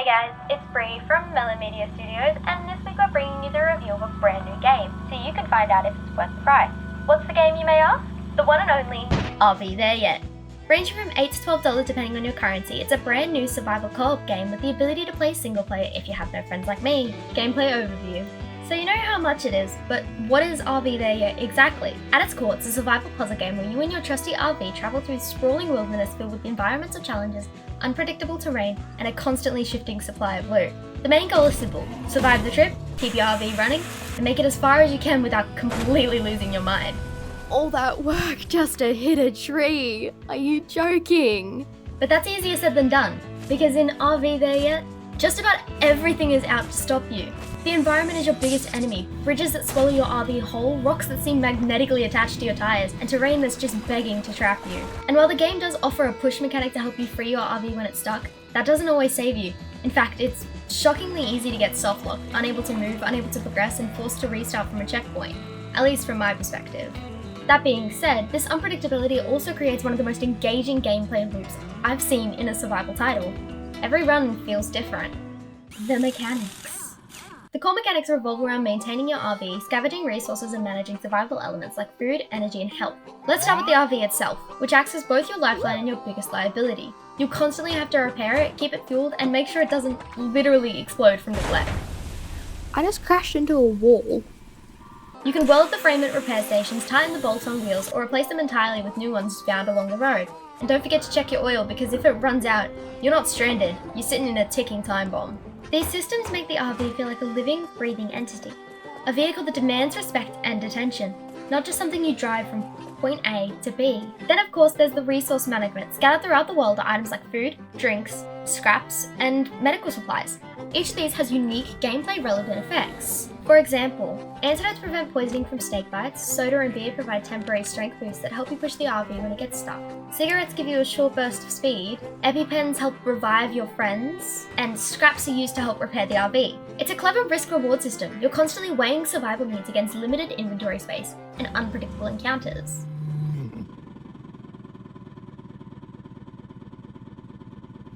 Hey guys, it's Brii from Melon Media Studios, and this week we're bringing you the review of a brand new game, so you can find out if it's worth the price. What's the game, you may ask? The one and only Are We There Yet? Ranging from $8 to $12 depending on your currency, it's a brand new survival co-op game with the ability to play single player if you have no friends like me. Gameplay overview. So you know how much it is, but what is Are We There Yet exactly? At its core, it's a survival puzzle game where you and your trusty RV travel through sprawling wilderness filled with environmental challenges, unpredictable terrain, and a constantly shifting supply of loot. The main goal is simple: survive the trip, keep your RV running, and make it as far as you can without completely losing your mind. All that work just to hit a tree? Are you joking? But that's easier said than done, because in Are We There Yet, just about everything is out to stop you. The environment is your biggest enemy, bridges that swallow your RV whole, rocks that seem magnetically attached to your tires, and terrain that's just begging to trap you. And while the game does offer a push mechanic to help you free your RV when it's stuck, that doesn't always save you. In fact, it's shockingly easy to get soft-locked, unable to move, unable to progress, and forced to restart from a checkpoint, at least from my perspective. That being said, this unpredictability also creates one of the most engaging gameplay loops I've seen in a survival title. Every run feels different. The mechanics. The core mechanics revolve around maintaining your RV, scavenging resources, and managing survival elements like food, energy, and health. Let's start with the RV itself, which acts as both your lifeline and your biggest liability. You'll constantly have to repair it, keep it fueled, and make sure it doesn't literally explode from neglect. I just crashed into a wall. You can weld the frame at repair stations, tighten the bolts on wheels, or replace them entirely with new ones found along the road. And don't forget to check your oil, because if it runs out, you're not stranded, you're sitting in a ticking time bomb. These systems make the RV feel like a living, breathing entity. A vehicle that demands respect and attention, not just something you drive from point A to B. Then of course there's the resource management. Scattered throughout the world are items like food, drinks, scraps, and medical supplies. Each of these has unique gameplay relevant effects. For example, antidotes prevent poisoning from snake bites, soda and beer provide temporary strength boosts that help you push the RV when it gets stuck. Cigarettes give you a short burst of speed, EpiPens help revive your friends, and scraps are used to help repair the RV. It's a clever risk-reward system. You're constantly weighing survival needs against limited inventory space and unpredictable encounters.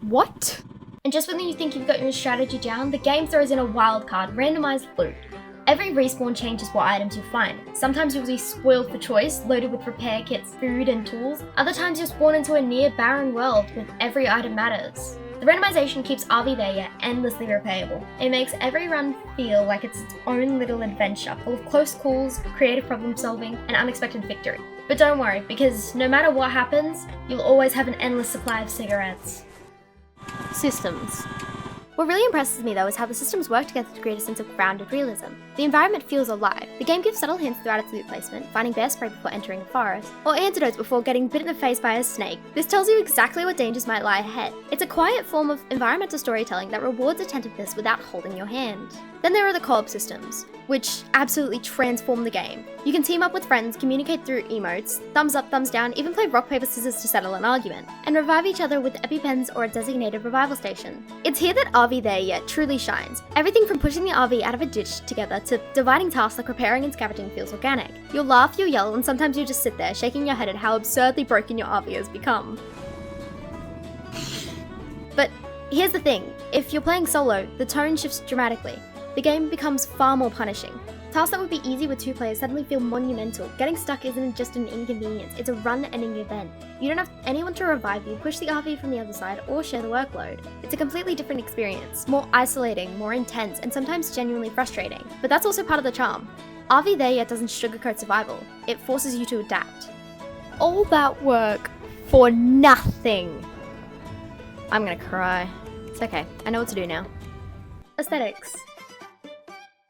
What? And just when you think you've got your strategy down, the game throws in a wild card, randomized loot. Every respawn changes what items you'll find. Sometimes you'll be spoiled for choice, loaded with repair kits, food, and tools. Other times you'll spawn into a near barren world with every item matters. The randomization keeps Are We There Yet endlessly replayable. It makes every run feel like it's its own little adventure, full of close calls, creative problem solving, and unexpected victory. But don't worry, because no matter what happens, you'll always have an endless supply of cigarettes. Systems. What really impresses me though is how the systems work together to create a sense of grounded realism. The environment feels alive. The game gives subtle hints throughout its loot placement, finding bear spray before entering a forest, or antidotes before getting bit in the face by a snake. This tells you exactly what dangers might lie ahead. It's a quiet form of environmental storytelling that rewards attentiveness without holding your hand. Then there are the co-op systems, which absolutely transform the game. You can team up with friends, communicate through emotes, thumbs up, thumbs down, even play rock, paper, scissors to settle an argument, and revive each other with EpiPens or a designated revival station. It's here that Are We There Yet truly shines. Everything from pushing the RV out of a ditch together to dividing tasks like repairing and scavenging feels organic. You'll laugh, you'll yell, and sometimes you just sit there shaking your head at how absurdly broken your RV has become. But here's the thing, if you're playing solo, the tone shifts dramatically. The game becomes far more punishing. Tasks that would be easy with two players suddenly feel monumental. Getting stuck isn't just an inconvenience, it's a run-ending event. You don't have anyone to revive you, push the RV from the other side, or share the workload. It's a completely different experience, more isolating, more intense, and sometimes genuinely frustrating. But that's also part of the charm. Are We There Yet doesn't sugarcoat survival, it forces you to adapt. All that work for nothing. I'm gonna cry. It's okay, I know what to do now. Aesthetics.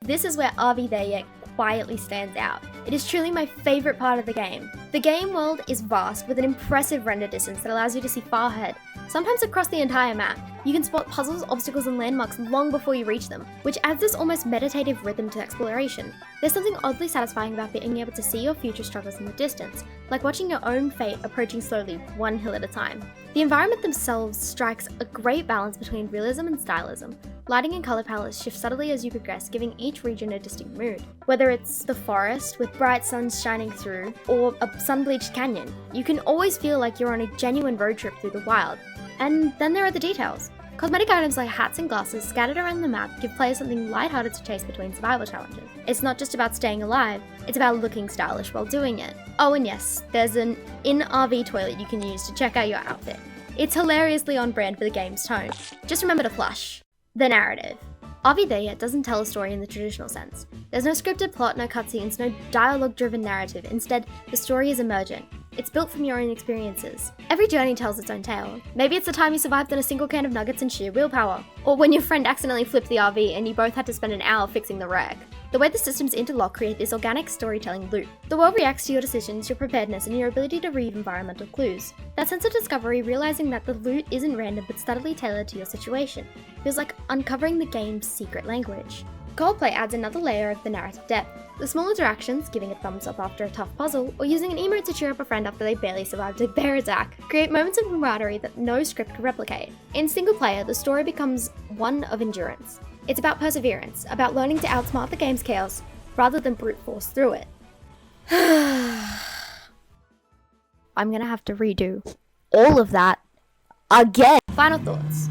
This is where Are We There Yet quietly stands out. It is truly my favourite part of the game. The game world is vast with an impressive render distance that allows you to see far ahead, sometimes across the entire map. You can spot puzzles, obstacles, and landmarks long before you reach them, which adds this almost meditative rhythm to exploration. There's something oddly satisfying about being able to see your future struggles in the distance, like watching your own fate approaching slowly, one hill at a time. The environment themselves strikes a great balance between realism and stylism. Lighting and colour palettes shift subtly as you progress, giving each region a distinct mood. Whether it's the forest with bright suns shining through, or a sun-bleached canyon, you can always feel like you're on a genuine road trip through the wild. And then there are the details. Cosmetic items like hats and glasses scattered around the map give players something lighthearted to chase between survival challenges. It's not just about staying alive, it's about looking stylish while doing it. Oh, and yes, there's an in-RV toilet you can use to check out your outfit. It's hilariously on brand for the game's tone. Just remember to flush. The narrative. RV There Yet doesn't tell a story in the traditional sense. There's no scripted plot, no cutscenes, no dialogue-driven narrative. Instead, the story is emergent. It's built from your own experiences. Every journey tells its own tale. Maybe it's the time you survived on a single can of nuggets and sheer willpower. Or when your friend accidentally flipped the RV and you both had to spend an hour fixing the wreck. The way the systems interlock create this organic storytelling loop. The world reacts to your decisions, your preparedness, and your ability to read environmental clues. That sense of discovery, realizing that the loot isn't random but subtly tailored to your situation, feels like uncovering the game's secret language. Co-op play adds another layer of the narrative depth. The small interactions, giving a thumbs up after a tough puzzle, or using an emote to cheer up a friend after they barely survived a bear attack, create moments of camaraderie that no script can replicate. In single player, the story becomes one of endurance. It's about perseverance, about learning to outsmart the game's chaos, rather than brute force through it. I'm gonna have to redo all of that again. Final thoughts.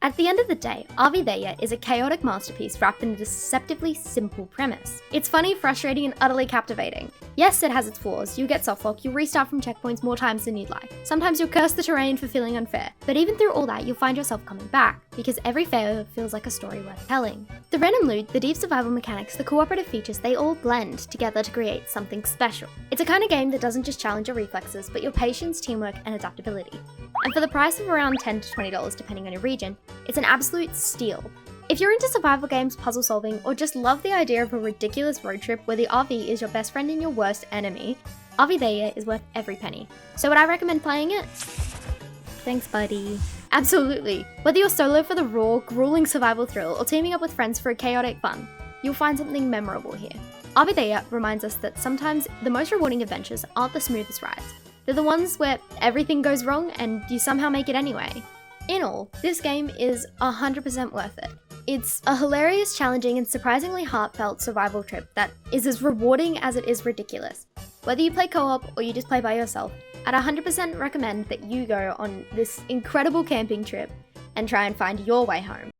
At the end of the day, RV There Yet is a chaotic masterpiece wrapped in a deceptively simple premise. It's funny, frustrating, and utterly captivating. Yes, it has its flaws. You get softlock, you'll restart from checkpoints more times than you'd like. Sometimes you'll curse the terrain for feeling unfair. But even through all that, you'll find yourself coming back, because every failure feels like a story worth telling. The random loot, the deep survival mechanics, the cooperative features, they all blend together to create something special. It's a kind of game that doesn't just challenge your reflexes, but your patience, teamwork, and adaptability. And for the price of around $10 to $20 depending on your region, it's an absolute steal. If you're into survival games, puzzle solving, or just love the idea of a ridiculous road trip where the RV is your best friend and your worst enemy, RV There Yet is worth every penny. So would I recommend playing it? Thanks, buddy. Absolutely. Whether you're solo for the raw, grueling survival thrill or teaming up with friends for a chaotic fun, you'll find something memorable here. RV There Yet reminds us that sometimes the most rewarding adventures aren't the smoothest rides. They're the ones where everything goes wrong and you somehow make it anyway. In all, this game is 100% worth it. It's a hilarious, challenging, and surprisingly heartfelt survival trip that is as rewarding as it is ridiculous. Whether you play co-op or you just play by yourself, I'd 100% recommend that you go on this incredible camping trip and try and find your way home.